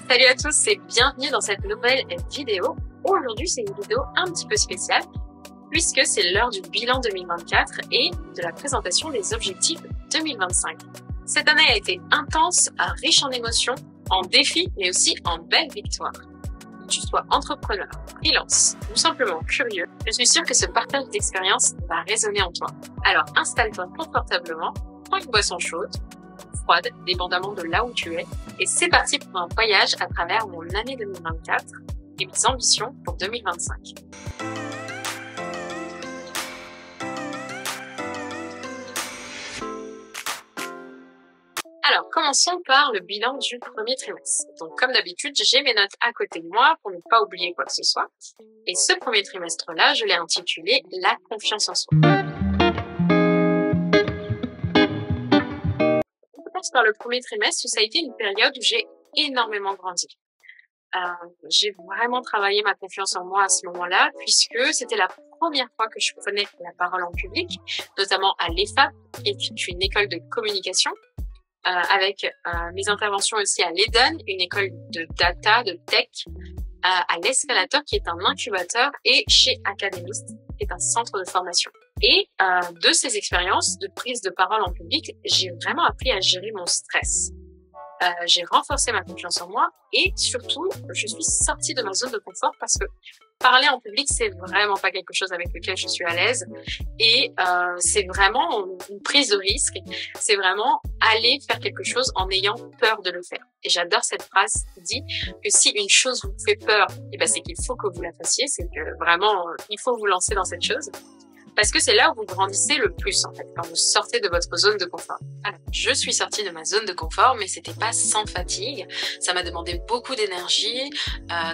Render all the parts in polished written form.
Salut à tous et bienvenue dans cette nouvelle vidéo. Aujourd'hui, c'est une vidéo un petit peu spéciale puisque c'est l'heure du bilan 2024 et de la présentation des objectifs 2025. Cette année a été intense, riche en émotions, en défis, mais aussi en belles victoires. Que tu sois entrepreneur, freelance ou simplement curieux, je suis sûre que ce partage d'expérience va résonner en toi. Alors installe-toi confortablement, prends une boisson chaude, froide, dépendamment de là où tu es, et c'est parti pour un voyage à travers mon année 2024 et mes ambitions pour 2025. Alors, commençons par le bilan du premier trimestre. Donc, comme d'habitude, j'ai mes notes à côté de moi pour ne pas oublier quoi que ce soit. Et ce premier trimestre-là, je l'ai intitulé « La confiance en soi ». On passe par le premier trimestre où ça a été une période où j'ai énormément grandi. J'ai vraiment travaillé ma confiance en moi à ce moment-là, puisque c'était la première fois que je prenais la parole en public, notamment à l'EFAP, qui est une école de communication, avec mes interventions aussi à l'Eden, une école de data, de tech, à l'Escalator, qui est un incubateur, et chez Academist, qui est un centre de formation. Et de ces expériences de prise de parole en public, j'ai vraiment appris à gérer mon stress. J'ai renforcé ma confiance en moi et surtout, je suis sortie de ma zone de confort parce que parler en public, c'est vraiment pas quelque chose avec lequel je suis à l'aise et c'est vraiment une prise de risque. C'est vraiment aller faire quelque chose en ayant peur de le faire. Et j'adore cette phrase qui dit que si une chose vous fait peur, c'est qu'il faut que vous la fassiez, c'est que vraiment, il faut vous lancer dans cette chose. Parce que c'est là où vous grandissez le plus, en fait, quand vous sortez de votre zone de confort. Alors, je suis sortie de ma zone de confort, mais c'était pas sans fatigue. Ça m'a demandé beaucoup d'énergie,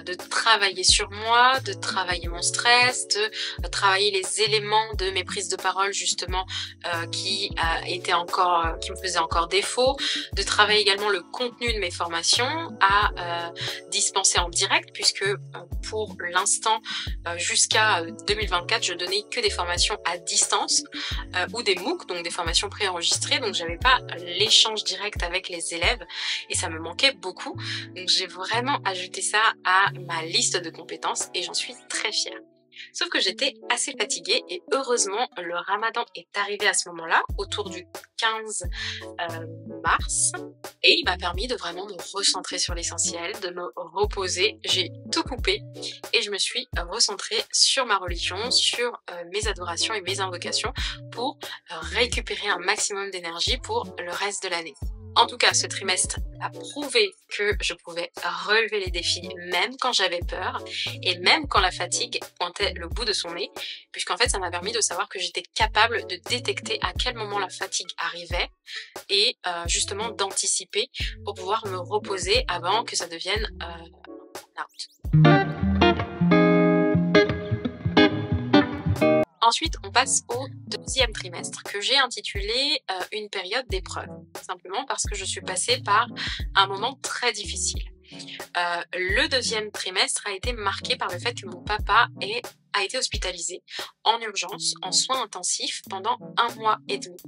de travailler sur moi, de travailler mon stress, de travailler les éléments de mes prises de parole, justement, qui me faisaient encore défaut, de travailler également le contenu de mes formations à dispenser en direct, puisque pour l'instant, jusqu'à 2024, je donnais que des formations à distance ou des MOOC, donc des formations préenregistrées, donc j'avais pas l'échange direct avec les élèves et ça me manquait beaucoup, donc j'ai vraiment ajouté ça à ma liste de compétences et j'en suis très fière. Sauf que j'étais assez fatiguée et heureusement le ramadan est arrivé à ce moment-là, autour du 15 mars, et il m'a permis de vraiment me recentrer sur l'essentiel, de me reposer. J'ai tout coupé et je me suis recentrée sur ma religion, sur mes adorations et mes invocations pour récupérer un maximum d'énergie pour le reste de l'année. En tout cas, ce trimestre a prouvé que je pouvais relever les défis même quand j'avais peur et même quand la fatigue pointait le bout de son nez, puisqu'en fait, ça m'a permis de savoir que j'étais capable de détecter à quel moment la fatigue arrivait et justement d'anticiper pour pouvoir me reposer avant que ça devienne out. Ensuite, on passe au deuxième trimestre que j'ai intitulé une période d'épreuve, simplement parce que je suis passée par un moment très difficile. Le deuxième trimestre a été marqué par le fait que mon papa a été hospitalisé en urgence, en soins intensifs pendant 1 mois et demi.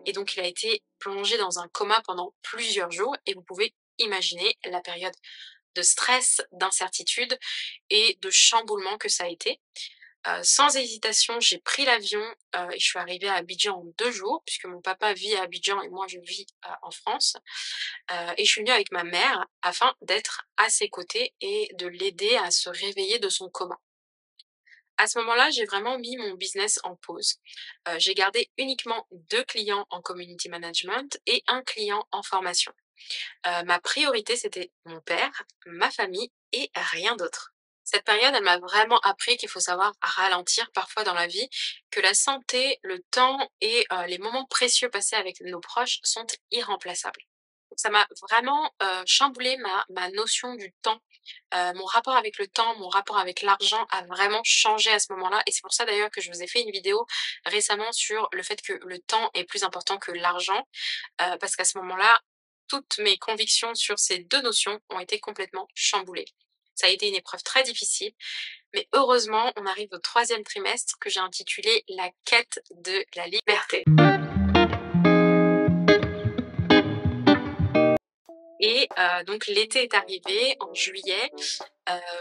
Et donc il a été plongé dans un coma pendant plusieurs jours et vous pouvez imaginer la période de stress, d'incertitude et de chamboulement que ça a été. Sans hésitation, j'ai pris l'avion et je suis arrivée à Abidjan en 2 jours, puisque mon papa vit à Abidjan et moi je vis en France. Et je suis venue avec ma mère afin d'être à ses côtés et de l'aider à se réveiller de son coma. À ce moment-là, j'ai vraiment mis mon business en pause. J'ai gardé uniquement 2 clients en community management et 1 client en formation. Ma priorité, c'était mon père, ma famille et rien d'autre. Cette période, elle m'a vraiment appris qu'il faut savoir ralentir parfois dans la vie, que la santé, le temps et les moments précieux passés avec nos proches sont irremplaçables. Donc, ça m'a vraiment chamboulé ma notion du temps. Mon rapport avec le temps, mon rapport avec l'argent a vraiment changé à ce moment-là. Et c'est pour ça d'ailleurs que je vous ai fait une vidéo récemment sur le fait que le temps est plus important que l'argent. Parce qu'à ce moment-là, toutes mes convictions sur ces 2 notions ont été complètement chamboulées. Ça a été une épreuve très difficile, mais heureusement, on arrive au 3e trimestre que j'ai intitulé « La quête de la liberté ». Et donc l'été est arrivé, en juillet,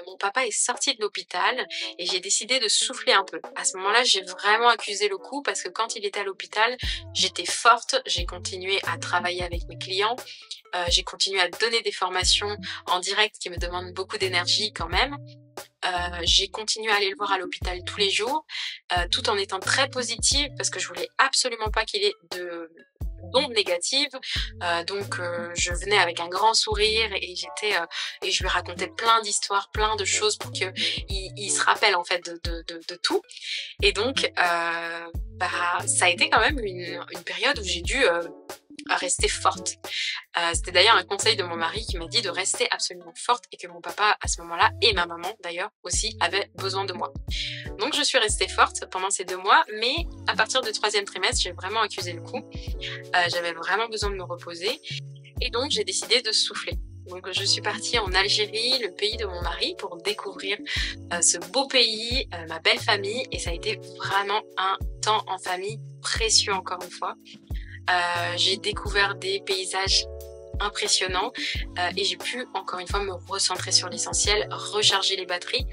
mon papa est sorti de l'hôpital et j'ai décidé de souffler un peu. À ce moment-là, j'ai vraiment accusé le coup parce que quand il était à l'hôpital, j'étais forte, j'ai continué à travailler avec mes clients, j'ai continué à donner des formations en direct qui me demandent beaucoup d'énergie quand même. J'ai continué à aller le voir à l'hôpital tous les jours, tout en étant très positive parce que je voulais absolument pas qu'il ait d'ondes négatives. Donc je venais avec un grand sourire et et je lui racontais plein d'histoires, plein de choses pour que il se rappelle en fait de tout. Et donc ça a été quand même une période où j'ai dû rester forte. C'était d'ailleurs un conseil de mon mari qui m'a dit de rester absolument forte et que mon papa à ce moment-là et ma maman d'ailleurs aussi avaient besoin de moi. Donc je suis restée forte pendant ces 2 mois, mais à partir du 3e trimestre, j'ai vraiment accusé le coup. J'avais vraiment besoin de me reposer et donc j'ai décidé de souffler. Donc je suis partie en Algérie, le pays de mon mari, pour découvrir ce beau pays, ma belle famille, et ça a été vraiment un temps en famille précieux encore une fois. J'ai découvert des paysages impressionnants et j'ai pu encore une fois me recentrer sur l'essentiel, recharger les batteries.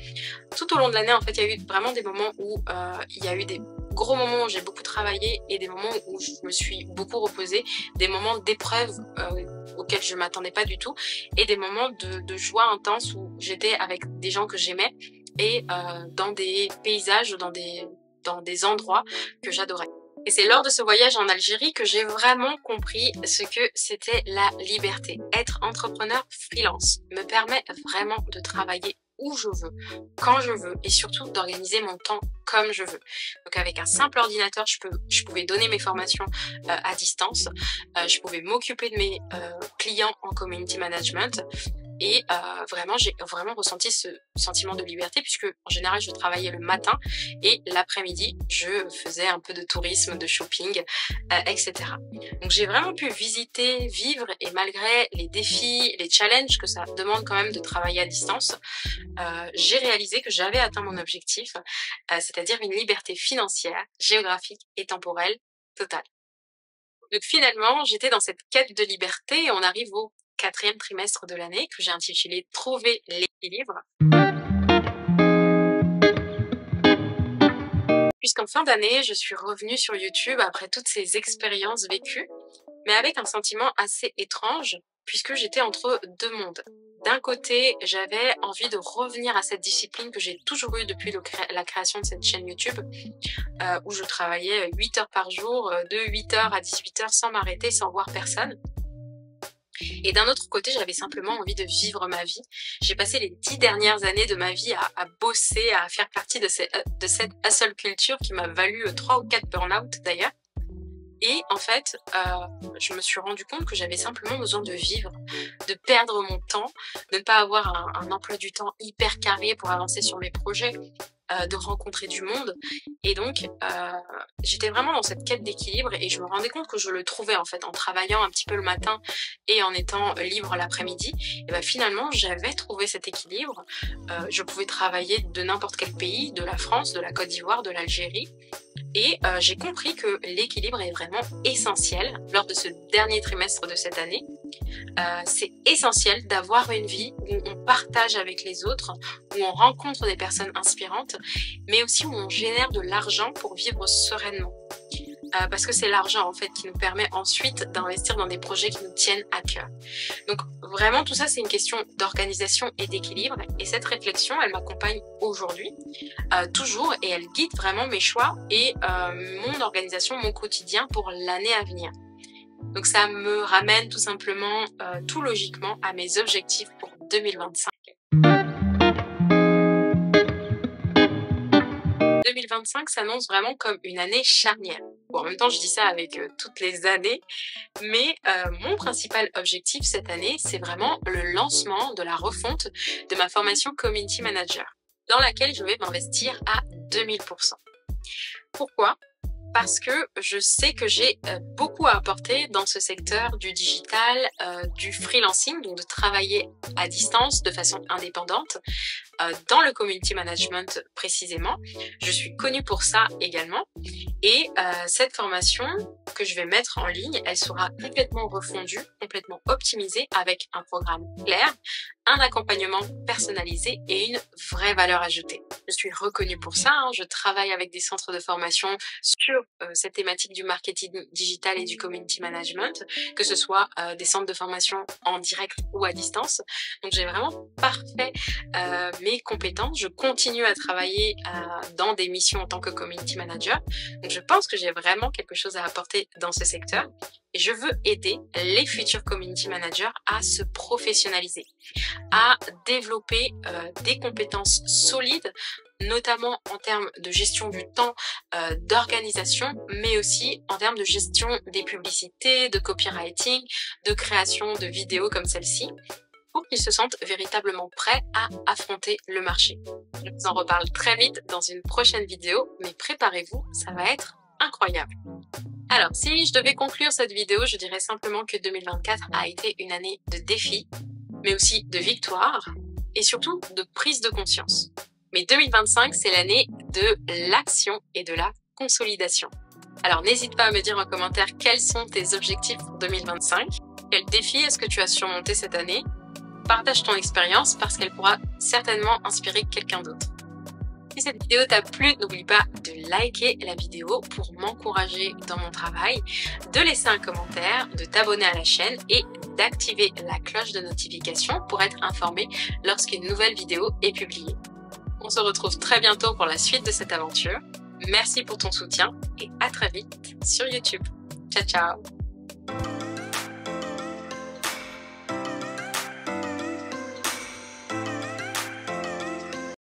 Tout au long de l'année, en fait, il y a eu vraiment des moments où il y a eu des gros moments où j'ai beaucoup travaillé et des moments où je me suis beaucoup reposée, des moments d'épreuve auxquels je m'attendais pas du tout et des moments de joie intense où j'étais avec des gens que j'aimais et dans des paysages, dans des endroits que j'adorais. Et c'est lors de ce voyage en Algérie que j'ai vraiment compris ce que c'était la liberté. Être entrepreneur freelance me permet vraiment de travailler où je veux, quand je veux et surtout d'organiser mon temps comme je veux. Donc avec un simple ordinateur, je pouvais donner mes formations à distance, je pouvais m'occuper de mes clients en community management. Et vraiment, j'ai vraiment ressenti ce sentiment de liberté puisque en général, je travaillais le matin et l'après-midi, je faisais un peu de tourisme, de shopping, etc. Donc j'ai vraiment pu visiter, vivre et malgré les défis, les challenges que ça demande quand même de travailler à distance, j'ai réalisé que j'avais atteint mon objectif, c'est-à-dire une liberté financière, géographique et temporelle totale. Donc finalement, j'étais dans cette quête de liberté et on arrive au 4e trimestre de l'année que j'ai intitulé Trouver l'équilibre. Puisqu'en fin d'année, je suis revenue sur YouTube après toutes ces expériences vécues, mais avec un sentiment assez étrange puisque j'étais entre 2 mondes. D'un côté, j'avais envie de revenir à cette discipline que j'ai toujours eue depuis la création de cette chaîne YouTube, où je travaillais 8 heures par jour, de 8 heures à 18 heures sans m'arrêter, sans voir personne. Et d'un autre côté, j'avais simplement envie de vivre ma vie. J'ai passé les 10 dernières années de ma vie à bosser, à faire partie de cette hustle culture qui m'a valu 3 ou 4 burn-out d'ailleurs. Et en fait, je me suis rendu compte que j'avais simplement besoin de vivre, de perdre mon temps, de ne pas avoir un emploi du temps hyper carré pour avancer sur mes projets, de rencontrer du monde. Et donc, j'étais vraiment dans cette quête d'équilibre et je me rendais compte que je le trouvais en fait en travaillant un petit peu le matin et en étant libre l'après-midi. Et ben finalement, j'avais trouvé cet équilibre. Je pouvais travailler de n'importe quel pays, de la France, de la Côte d'Ivoire, de l'Algérie. Et j'ai compris que l'équilibre est vraiment essentiel lors de ce dernier trimestre de cette année. C'est essentiel d'avoir une vie où on partage avec les autres, où on rencontre des personnes inspirantes, mais aussi où on génère de l'argent pour vivre sereinement. Parce que c'est l'argent en fait qui nous permet ensuite d'investir dans des projets qui nous tiennent à cœur. Donc vraiment tout ça c'est une question d'organisation et d'équilibre et cette réflexion elle m'accompagne aujourd'hui toujours et elle guide vraiment mes choix et mon organisation, mon quotidien pour l'année à venir. Donc ça me ramène tout simplement tout logiquement à mes objectifs pour 2025. 2025 s'annonce vraiment comme une année charnière. Bon, en même temps, je dis ça avec toutes les années, mais mon principal objectif cette année, c'est vraiment le lancement de la refonte de ma formation Community Manager, dans laquelle je vais m'investir à 2000%. Pourquoi ? Parce que je sais que j'ai beaucoup à apporter dans ce secteur du digital, du freelancing, donc de travailler à distance de façon indépendante, dans le community management précisément. Je suis connue pour ça également. Et cette formation, que je vais mettre en ligne, elle sera complètement refondue, complètement optimisée avec un programme clair, un accompagnement personnalisé et une vraie valeur ajoutée. Je suis reconnue pour ça, hein. Je travaille avec des centres de formation sur cette thématique du marketing digital et du community management, que ce soit des centres de formation en direct ou à distance. Donc j'ai vraiment parfait mes compétences. Je continue à travailler dans des missions en tant que community manager. Donc je pense que j'ai vraiment quelque chose à apporter dans ce secteur. Et je veux aider les futurs community managers à se professionnaliser, à développer des compétences solides, notamment en termes de gestion du temps, d'organisation, mais aussi en termes de gestion des publicités, de copywriting, de création de vidéos comme celle-ci, pour qu'ils se sentent véritablement prêts à affronter le marché. Je vous en reparle très vite dans une prochaine vidéo, mais préparez-vous, ça va être incroyable. Alors, si je devais conclure cette vidéo, je dirais simplement que 2024 a été une année de défis, mais aussi de victoires, et surtout de prise de conscience. Mais 2025, c'est l'année de l'action et de la consolidation. Alors, n'hésite pas à me dire en commentaire quels sont tes objectifs pour 2025. Quels défis est-ce que tu as surmonté cette année? Partage ton expérience parce qu'elle pourra certainement inspirer quelqu'un d'autre. Si cette vidéo t'a plu, n'oublie pas de liker la vidéo pour m'encourager dans mon travail, de laisser un commentaire, de t'abonner à la chaîne et d'activer la cloche de notification pour être informé lorsqu'une nouvelle vidéo est publiée. On se retrouve très bientôt pour la suite de cette aventure. Merci pour ton soutien et à très vite sur YouTube. Ciao, ciao!